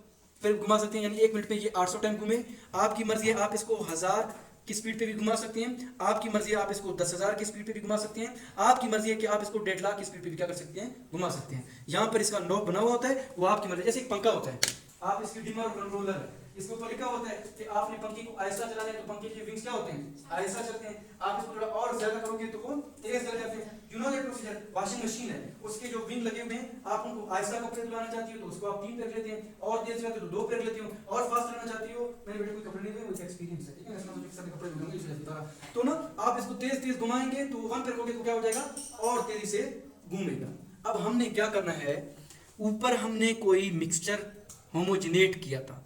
पर घुमा सकते हैं, यानी 1 मिनट पे ये 800 टाइम घूमे। आपकी मर्जी है, आप इसको 1000 की स्पीड पे भी घुमा सकते हैं। आपकी मर्जी है, आप इसको 10,000 की स्पीड पे भी घुमा सकते हैं। आपकी मर्जी है कि आप इसको 1.5 लाख की स्पीड पे भी क्या कर सकते हैं, घुमा सकते हैं। यहाँ पर इसका नॉब बना हुआ होता है, वो आपकी मर्जी, जैसे एक पंखा होता है, आप इसकी डिमर और कंट्रोलर है, इसके ऊपर लिखा होता है कि आपने पंखे को आहिस्ता चलाना है तो पंखे के विंग्स क्या होते हैं, आहिस्ता चलते हैं। आप इसको थोड़ा और ज्यादा करोगे तो वो तेज चल जाते हैं। You know that procedure. Washing machine है, उसके जो विंग लगे हुए हैं, आप उनको आहिस्ता कपड़े धुलाना चाहती हो तो उसको आप 3 पे रख लेते हैं, और तेज चलाते हो तो 2 पे रख लेती हो, और फास्ट रहना चाहती हो, मेरे बेटे कोई कपड़े नहीं धोए, मुझे एक्सपीरियंस है, ठीक है, मैं सब कपड़े धुलूंगी इसलिए बता रहा। तो ना आप इसको तेज तेज घुमाएंगे तो 1 पे रखोगे तो क्या हो जाएगा, और तेजी से घूमेगा। अब हमने क्या करना है, ऊपर हमने कोई मिक्सचर होमोजिनेट किया था,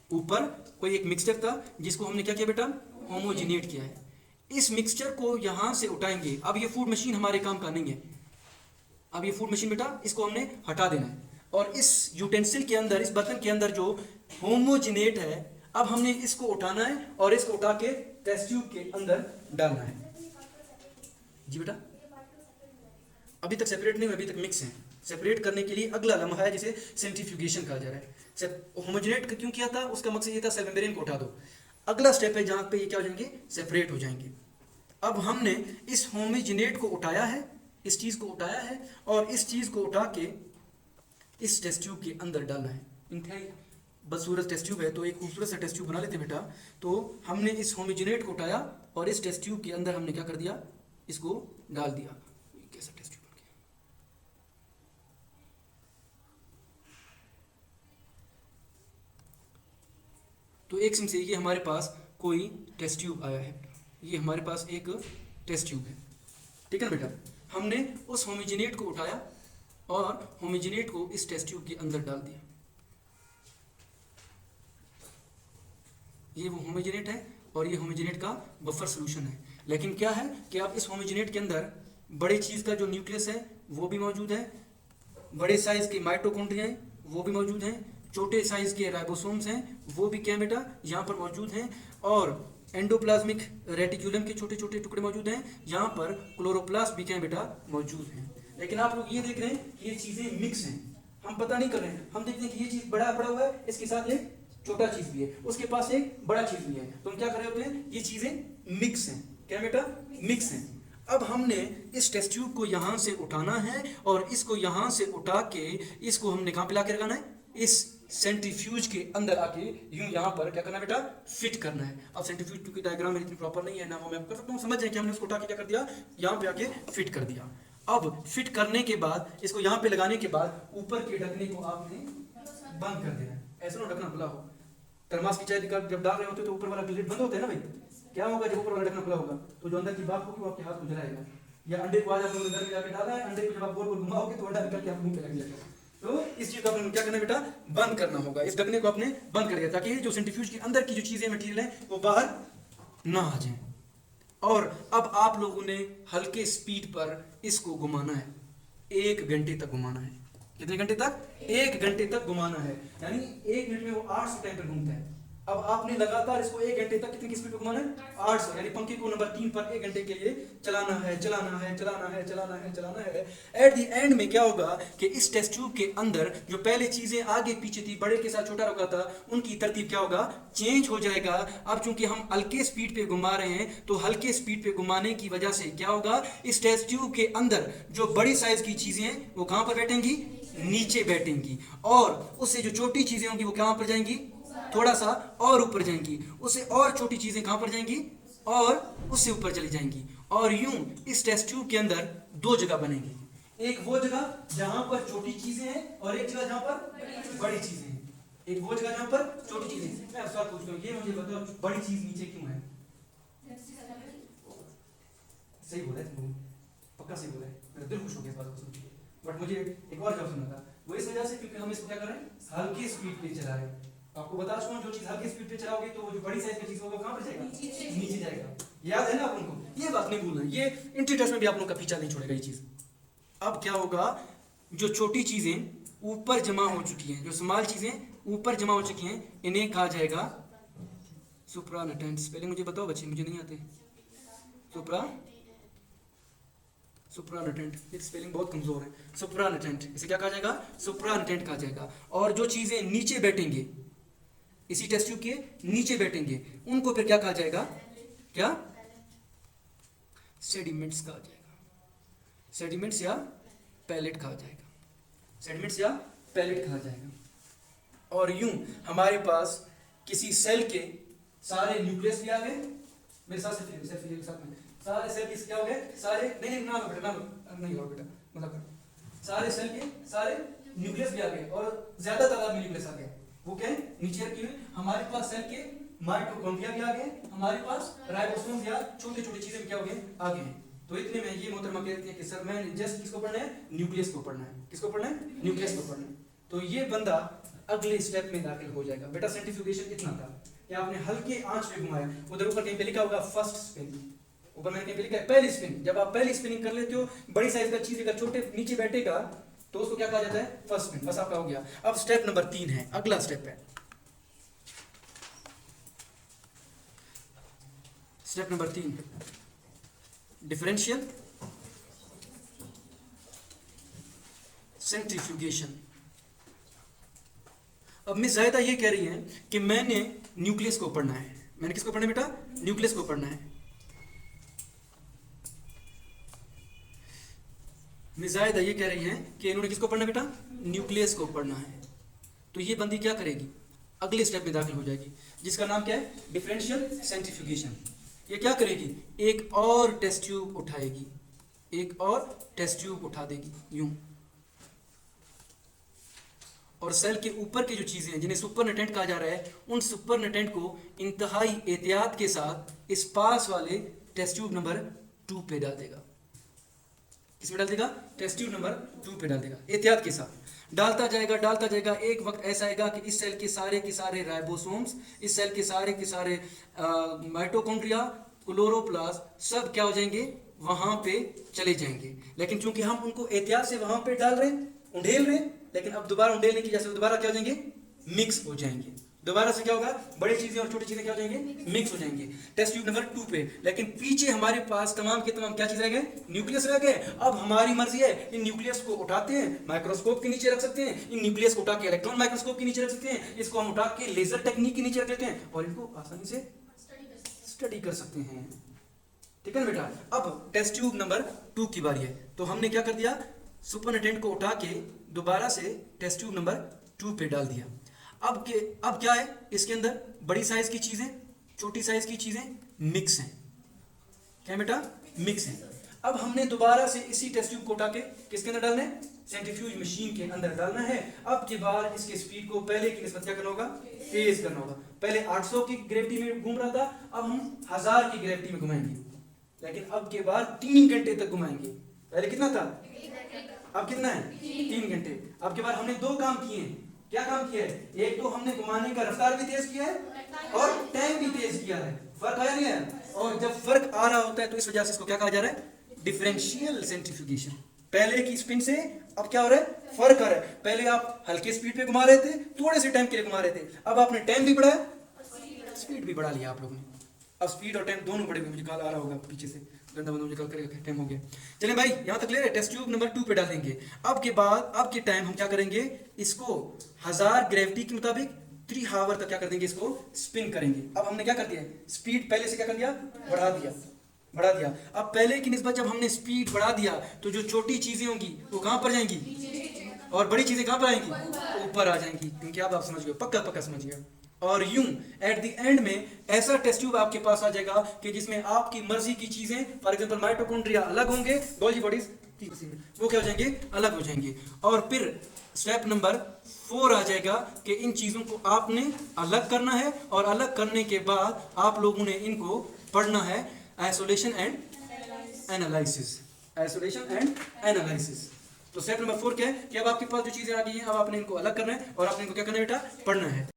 ऊपर कोई एक मिक्सचर था जिसको हमने क्या किया बेटा, होमोजिनेट किया है। इस मिक्सचर को यहां से उठाएंगे। अब ये फूड मशीन हमारे काम का नहीं है, अब ये फूड मशीन बेटा इसको हमने हटा देना है। और इस यूटेंसिल के अंदर, इस बर्तन के अंदर जो होमोजिनेट है, अब हमने इसको उठाना है और इसको उठा के टेस्ट ट्यूब के अंदर डालना है। जी बेटा, अभी तक सेपरेट नहीं हुआ, अभी तक मिक्स है। सेपरेट करने के लिए अगला लम्हा है जिसे सेंट्रीफ्यूगेशन कहा जा रहा है। होमोजिनेट क्यों किया था, उसका मकसद ये था सेल मेम्ब्रेन को उठा दो। अगला स्टेप है जहां पे ये क्या हो जाएंगे, सेपरेट हो जाएंगे। अब हमने इस होमोजिनेट को उठाया है, इस चीज को उठाया है, और इस चीज को उठा के इस टेस्ट ट्यूब के अंदर डालना है। इंतहाई बदसूरत टेस्ट ट्यूब है, तो एक खूबसूरत सा टेस्ट ट्यूब बना लेते बेटा। तो हमने इस होमोजिनेट को उठाया और इस टेस्ट ट्यूब के अंदर हमने क्या कर दिया, इसको डाल दिया। कैसा टेस्ट ट्यूब बन गया। तो एक सिम से ये हमारे पास कोई टेस्ट ट्यूब आया है, ये हमारे पास एक टेस्ट ट्यूब है, ठीक है ना बेटा। हमने उस होमोजिनेट को उठाया और होमोजिनेट को इस टेस्ट ट्यूब के अंदर डाल दिया। ये वो होमोजिनेट है और ये होमोजिनेट का बफर सॉल्यूशन है। लेकिन क्या है कि आप इस होमोजिनेट के अंदर बड़े चीज का जो न्यूक्लियस है वो भी मौजूद है, बड़े साइज के माइटोकॉन्ड्रिया हैं वो भी मौजूद हैं, छोटे साइज के राइबोसोम्स हैं वो भी क्या बेटा यहाँ पर मौजूद हैं, और एंडोप्लाज्मिक रेटिक्यूलम के छोटे छोटे टुकड़े मौजूद हैं, यहाँ पर क्लोरोप्लास्ट भी क्या है बेटा मौजूद हैं। लेकिन आप लोग ये देख रहे हैं कि ये चीजें मिक्स हैं, हम पता नहीं कर रहे हैं, हम देखते हैं कि ये चीज बड़ा पड़ा हुआ है, इसके साथ एक छोटा चीज भी है, उसके पास एक बड़ा चीज भी है, तो हम क्या कर रहे होते हैं, ये चीजें मिक्स हैं, क्या बेटा मिक्स हैं। अब हमने इस टेस्ट ट्यूब को यहाँ से उठाना है और इसको यहाँ से उठा के इसको हमने कहाँ पे ला के लगाना है, इस सेंट्रीफ्यूज के अंदर आके यूं यहाँ पर क्या करना है बेटा फिट करना है। अब सेंट्रीफ्यूज क्योंकि डायग्राम इतनी प्रॉपर नहीं है ना, वो मैं कर सकता हूँ, समझ जाए कि हमने उसको उठा के क्या कर दिया, यहाँ पे आके फिट कर दिया। अब फिट करने के बाद इसको यहाँ पे लगाने के बाद ऊपर के ढकने को आपने बंद कर देना है, ऐसा ना ढकना खुला हो। थर्मास की चाय जब डाल रहे होते तो ऊपर वाला प्लेट बंद होता है ना भाई, क्या होगा जब ऊपर वाला ढकना खुला होगा तो जो अंदर की बात होगी वो आपके हाथ को जलाएगा, या अंडे को आज आप लोगों ने घर में जाके डाला है, अंडे को जब आप गोल गोल घुमाओगे तो अंडा निकल के आप मुंह पे लग जाएगा। तो इस चीज को आपने क्या करना बेटा बंद करना होगा, इस ढकने को आपने बंद कर दिया ताकि जो सेंट्रीफ्यूज के अंदर की जो चीजें मटेरियल है वो बाहर ना आ जाए। और अब आप लोगों ने हल्के स्पीड पर इसको घुमाना है, 1 घंटे तक घुमाना है। कितने घंटे तक, 1 घंटे तक घुमाना है, यानी 1 मिनट में वो 800 टाइम पर घूमता है। अब आपने लगातार इसको 1 घंटे तक कितनी की स्पीड पे घुमाना है, 800, यानी पंखे को नंबर 3 पर 1 घंटे के लिए चलाना है, चलाना है, चलाना है, चलाना है, चलाना है। एट द एंड में क्या होगा कि इस टेस्ट ट्यूब के अंदर जो पहले चीजें आगे पीछे थी, बड़े के साथ छोटा रखा था, उनकी तरतीब क्या होगा, चेंज हो जाएगा। अब चूंकि हम हल्के स्पीड पे घुमा रहे हैं तो हल्के स्पीड पे घुमाने की वजह से क्या होगा, इस टेस्ट ट्यूब के अंदर जो बड़ी साइज की चीजें हैं वो कहां पर बैठेंगी, नीचे बैठेंगी, और उससे जो छोटी चीजें होंगी वो कहां पर जाएंगी, थोड़ा सा और ऊपर जाएंगी, उससे और छोटी चीजें कहां पर जाएंगी, और उससे ऊपर चली जाएंगी। और यूं इस टेस्ट ट्यूब के अंदर 2 जगह बनेंगी, एक वो जगह जहां पर छोटी चीजें हैं और एक जगह जहां पर बड़ी चीजें हैं। एक वो जगह जहां पर छोटी चीजें हैं। मैं सवाल पूछता हूं, ये मुझे बताओ बड़ी चीज नीचे क्यों है? सही बोला है, पक्का सही बोला है, मेरा दिल खुश हो गया इस बात को सुन के। बट मुझे एक और जवाब सुनना था, वो इस वजह से क्योंकि हम इसको क्या कर रहे हैं, हल्की स्पीड पे चला रहे हैं। आपको बता चुका हूं, जो चीज हल्की स्पीड पे चलाओगे तो वो जो बड़ी साइज की चीज होगा कहां पर जाएगा, नीचे जाएगा। याद है ना आप उनको, ये बात नहीं भूलना, ये इंट्री टेस्ट में भी आप लोगों का पीछा नहीं छोड़ेगा ये चीज। अब क्या होगा, जो छोटी चीजें ऊपर जमा हो चुकी हैं, जो स्मॉल चीजें ऊपर जमा हो चुकी हैं, इन्हें कहा जाएगा सुप्रानेटेंट। स्पेलिंग मुझे बताओ बच्चे, मुझे नहीं आते। सुप्रानेटेंट, ये स्पेलिंग बहुत कमजोर है। सुप्रानेटेंट, इसे क्या कहा जाएगा, सुप्रानेटेंट कहा जाएगा। और जो चीजें नीचे बैठेंगे, इसी टेस्ट ट्यूब के नीचे बैठेंगे, उनको फिर क्या कहा जाएगा, क्या, सेडिमेंट्स कहा जाएगा। सेडिमेंट्स या पैलेट कहा जाएगा, सेडिमेंट्स या पैलेट कहा जाएगा। और यूं हमारे पास किसी सेल के सारे न्यूक्लियस भी आ गए, मेरे साथ से साथ में सारे सेल किस क्या हो गए, सारे नहीं ना बेटा, ना नहीं हो बेटा, मतलब सारे सेल के सारे न्यूक्लियस भी आ गए, और ज्यादा तादाद में न्यूक्लियस आ गए। वो क्या है, नीचे रखी हुई। हमारे पास सेल के माइटोकॉन्ड्रिया भी आ गए, हमारे पास राइबोसोम या छोटे छोटे चीजें क्या हो गए, आ गए। तो इतने में ये मोहतरमा कहते हैं कि सर मैंने जस्ट किसको पढ़ना है, न्यूक्लियस को पढ़ना है। किसको पढ़ना है, न्यूक्लियस को पढ़ना है। तो ये बंदा अगले स्टेप में दाखिल हो जाएगा। बेटा सेंट्रीफ्यूगेशन इतना था कि आपने हल्के आंच पे घुमाया, उधर ऊपर कहीं पे लिखा होगा फर्स्ट स्पिन, ऊपर मैंने कहीं पे लिखा है पहली स्पिन। जब आप पहली स्पिनिंग कर लेते हो, बड़ी साइज का चीज अगर छोटे नीचे बैठेगा तो उसको क्या कहा जाता है, फर्स्ट स्पिन। बस आपका हो गया। अब स्टेप नंबर 3 है, अगला स्टेप है स्टेप नंबर 3, डिफरेंशियल सेंट्रीफ्यूगेशन। अब मिस जायदा ये कह रही है कि मैंने न्यूक्लियस को पढ़ना है। मैंने किसको पढ़ना है बेटा, न्यूक्लियस को पढ़ना है। मिस जायदा ये कह रही है कि इन्होंने किसको पढ़ना है बेटा, न्यूक्लियस को पढ़ना है। तो ये बंदी क्या करेगी, अगले स्टेप में दाखिल हो जाएगी, जिसका नाम क्या है, डिफरेंशियल सेंट्रीफ्यूगेशन। ये क्या करेगी, एक और टेस्ट ट्यूब उठाएगी, एक और टेस्ट ट्यूब उठा देगी यूं, और सेल के ऊपर की जो चीजें हैं जिन्हें सुपरनेटेंट कहा जा रहा है, उन सुपरनेटेंट को इंतहाई एहतियात के साथ इस पास वाले टेस्ट ट्यूब नंबर 2 पे डाल देगा। किसमें डाल देगा, टेस्ट ट्यूब नंबर 2 पे डाल देगा। एहतियात के साथ डालता जाएगा। एक वक्त ऐसा आएगा कि इस सेल के सारे राइबोसोम्स, इस सेल के सारे माइटोकॉन्ड्रिया, क्लोरोप्लास्ट सब क्या हो जाएंगे, वहां पे चले जाएंगे। लेकिन चूंकि हम उनको एहतियात से वहां पे डाल रहे हैं, उंडेल रहे हैं, लेकिन अब दोबारा उंडेलने की वजह से दोबारा क्या हो जाएंगे, मिक्स हो जाएंगे। दोबारा से क्या होगा, बड़ी चीजें और छोटी चीजें क्या हो जाएंगे, मिक्स हो जाएंगे। टेस्ट ट्यूब नंबर 2 पे लेकिन पीछे हमारे पास तमाम के तमाम क्या चीज रह गए, न्यूक्लियस रह गए। अब हमारी मर्जी है, इन न्यूक्लियस को उठाते हैं माइक्रोस्कोप के नीचे रख सकते हैं, इन न्यूक्लियस को उठा के इलेक्ट्रॉन माइक्रोस्कोप के नीचे रख सकते हैं, इसको हम उठा के लेजर टेक्निक के नीचे रख लेते हैं और इनको आसानी से स्टडी कर सकते हैं। ठीक है ना बेटा। अब टेस्ट ट्यूब नंबर 2 की बारी है, तो हमने क्या कर दिया, सुपरनेटेंट को उठा के दोबारा से टेस्ट ट्यूब नंबर 2 पे डाल दिया। अब क्या है, इसके अंदर बड़ी साइज की चीजें, छोटी साइज की चीजें मिक्स हैं। क्या बेटा, मिक्स हैं। अब हमने दोबारा से इसी टेस्ट ट्यूब को उठा के किसके अंदर डालना है, सेंट्रीफ्यूज मशीन के अंदर डालना है। अब के बाद इसके स्पीड को पहले की निस्बत क्या करना होगा, तेज करना होगा। पहले 800 की ग्रेविटी में घूम रहा था, अब हम 1000 की ग्रेविटी में घुमाएंगे, लेकिन अब के बाद 3 घंटे तक घुमाएंगे। पहले कितना था, अब कितना है, 3 घंटे। अब के बाद हमने 2 काम किए हैं। क्या काम किया है, एक तो हमने घुमाने का रफ्तार भी तेज किया है और टाइम भी तेज किया है। फर्क आया नहीं है, और जब फर्क आ रहा होता है तो इस वजह से इसको क्या कहा जा रहा है, डिफरेंशियल सेंट्रीफ्यूगेशन। पहले की स्पिन से अब क्या हो रहा है, फर्क आ रहा है। पहले आप हल्के स्पीड पे घुमा रहे थे, थोड़े से टाइम के लिए घुमा रहे थे, अब आपने टाइम भी बढ़ाया, स्पीड भी बढ़ा लिया आप लोगों ने। अब स्पीड और टाइम दोनों बढ़े हुए, मुझे कॉल आ रहा होगा पीछे से, गंदा बंदा मुझे कॉल करेगा, टाइम हो गया। चलिए भाई यहाँ तक क्लियर है। टेस्ट ट्यूब नंबर 2 पे डालेंगे। अब के बाद अब के टाइम हम क्या करेंगे, इसको 1000 ग्रेविटी के मुताबिक 3 आवर तक क्या कर देंगे, इसको स्पिन करेंगे। अब हमने क्या कर दिया, स्पीड पहले से क्या कर दिया, बढ़ा दिया। अब पहले की निस्बत जब हमने स्पीड बढ़ा दिया तो जो छोटी चीजें होंगी वो कहां पर जाएंगी और बड़ी चीजें कहां पर आएंगी, ऊपर आ जाएंगी। क्योंकि आप समझ गए, पक्का समझ गए। और यूं एट द एंड में ऐसा टेस्ट ट्यूब आपके पास आ जाएगा कि जिसमें आपकी मर्जी की चीजें, फॉर एग्जांपल माइटोकॉन्ड्रिया अलग होंगे, गोल्जी बॉडीज वो क्या हो जाएंगे, अलग हो जाएंगे। और फिर स्टेप नंबर 4 आ जाएगा कि इन चीजों को आपने अलग करना है और अलग करने के बाद आप लोगों ने इनको पढ़ना है, आइसोलेशन एंड एनालिसिस। तो स्टेप नंबर 4 क्या है कि अब आपके पास जो चीजें आ गई हैं, अब आपने इनको अलग करना है और आपने इनको क्या करना है बेटा, पढ़ना है।